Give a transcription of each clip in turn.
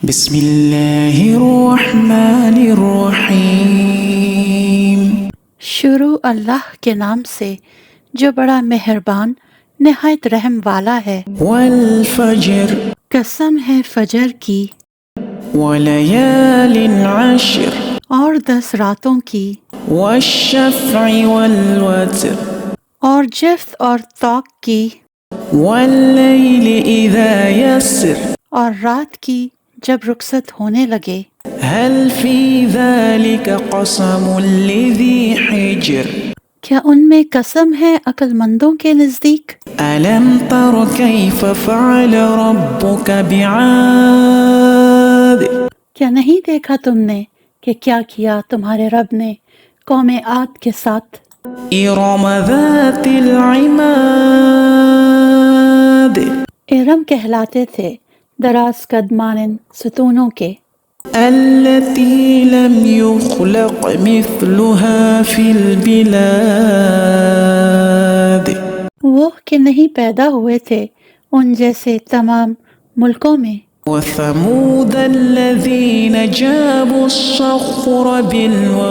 بسم اللہ الرحمن الرحیم۔ شروع اللہ کے نام سے جو بڑا مہربان نہایت رحم والا ہے۔ والفجر قسم ہے فجر کی ولیال عشر اور 10 راتوں کی، والشفع والوتر اور جفت اور طاق کی، واللیل اذا یسر اور رات کی جب رخصت ہونے لگے۔ هل فی ذلک قسم لذی حجر کیا ان میں قسم ہے عقل مندوں کے نزدیک؟ الم تر کیف فعل ربک بعاد کیا نہیں دیکھا تم نے کہ کیا کیا تمہارے رب نے قوم عاد کے ساتھ؟ ارم ذات العماد ارم کہلاتے تھے دراز قد مانند ستونوں کے، التي لم يخلق مثلها في البلاد وہ کہ نہیں پیدا ہوئے تھے ان جیسے تمام ملکوں میں۔ وثمود الذين جابوا الصخر بالواد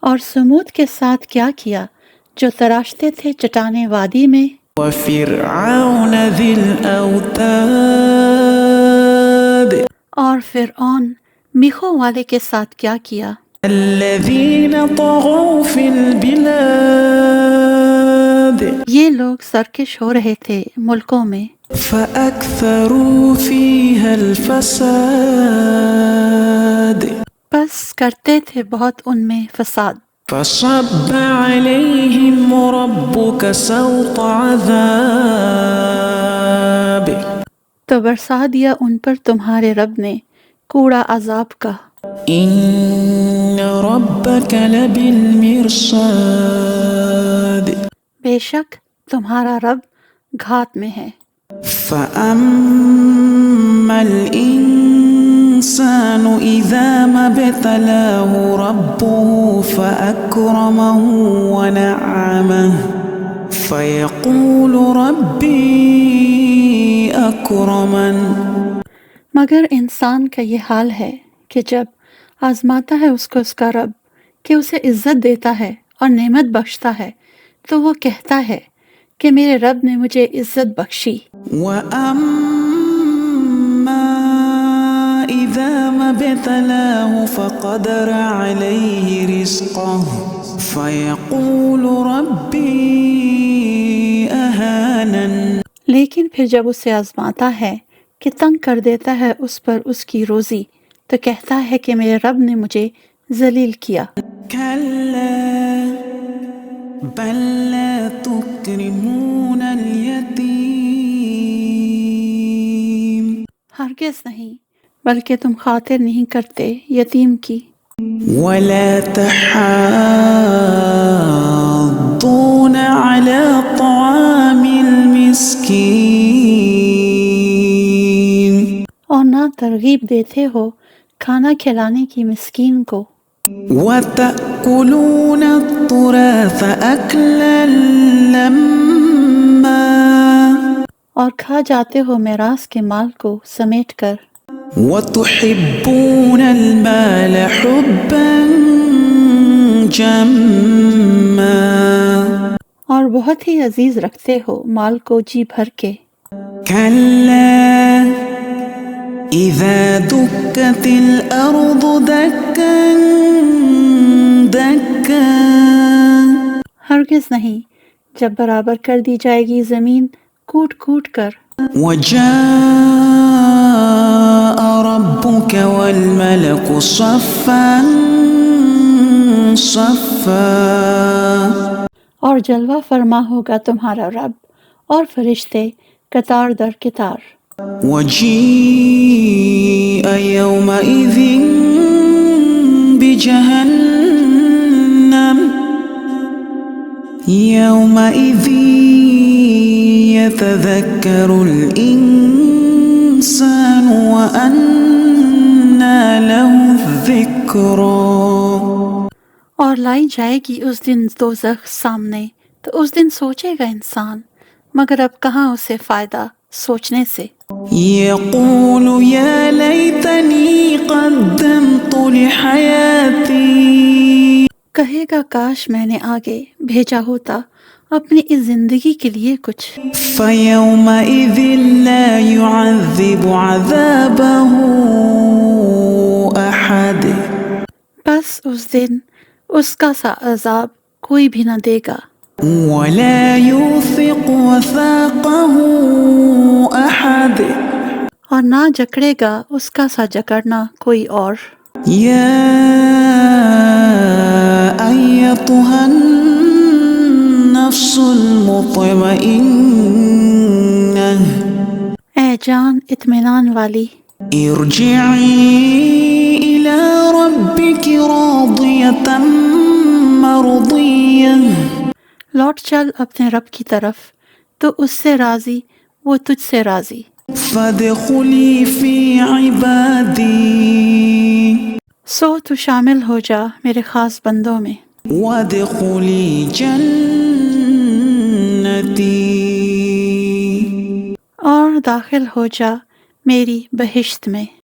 اور سمود کے ساتھ کیا کیا جو تراشتے تھے چٹانیں وادی میں۔ وفرعون ذي الأوتاد اور فرعون میخوں والے کے ساتھ کیا کیا، الذين طغوا في البلاد یہ لوگ سرکش ہو رہے تھے ملکوں میں، فأكثروا فيها الفساد بس کرتے تھے بہت ان میں فساد۔ فصب عليهم ربك سوط عذاب تو برسا دیا ان پر تمہارے رب نے کوڑا عذاب کا۔ إن ربك لبالمرصاد بے شک تمہارا رب گھات میں ہے۔ فأما الإنسان إذا ما ابتلاه ربه فأكرمه ونعمه فيقول ربي أكرمن مگر انسان کا یہ حال ہے کہ جب آزماتا ہے اس کو اس کا رب کہ اسے عزت دیتا ہے اور نعمت بخشتا ہے تو وہ کہتا ہے کہ میرے رب نے مجھے عزت بخشی۔ وأما إذا ما ابتلاه فقدر عليه رزقه فيقول ربي أهانن لیکن پھر جب اسے آزماتا ہے کہ تنگ کر دیتا ہے اس پر اس کی روزی تو کہتا ہے کہ میرے رب نے مجھے ذلیل کیا۔ كلا بل لا تكرمون اليتيم ہرگز نہیں، بلکہ تم خاطر نہیں کرتے یتیم کی، ولا تحاضون على طعام المسكين اور نہ ترغیب دیتے ہو کھانا کھلانے کی مسکین کو، وتأكلون التراث أكلا لما اور کھا جاتے ہو میراث کے مال کو سمیٹ کر، وتحبون المال حبا جما اور بہت ہی عزیز رکھتے ہو مال کو جی بھر کے۔ كلا إذا دكت الأرض دكا دكا ہرگز نہیں جب برابر کر دی جائے گی زمین کوٹ کوٹ کر، وجاء ربك والملك صفا صفا اور جلوہ فرما ہوگا تمہارا رب اور فرشتے قطار در قطار، وجيء يومئذ بجهنم يومئذ يتذكر الإنسان وأنى له الذكرى اور لائی جائے گی اس دن دوزخ سامنے تو اس دن سوچے گا انسان مگر اب کہاں اسے فائدہ سوچنے سے۔ يقول يا ليتني قدمت لحياتي کہے گا کاش میں نے آگے بھیجا ہوتا اپنی اس زندگی کے لیے کچھ۔ فيومئذ لا يعذب عذابه أحد بس اس دن اس کا سا عذاب کوئی بھی نہ دے گا، ولا يوثق وثاقه أحد اور نہ جکڑے گا اس کا سا جکڑنا کوئی اور۔ يا أيتها النفس المطمئنة اے جان اطمینان والی، ارجعي إلى ربك راضية مرضية لوٹ چل اپنے رب کی طرف تو اس سے راضی، وہ تجھ سے راضی۔ فادخلي في عبادي سو تو شامل ہو جا میرے خاص بندوں میں، وادخلي جنتي اور داخل ہو جا میری بہشت میں۔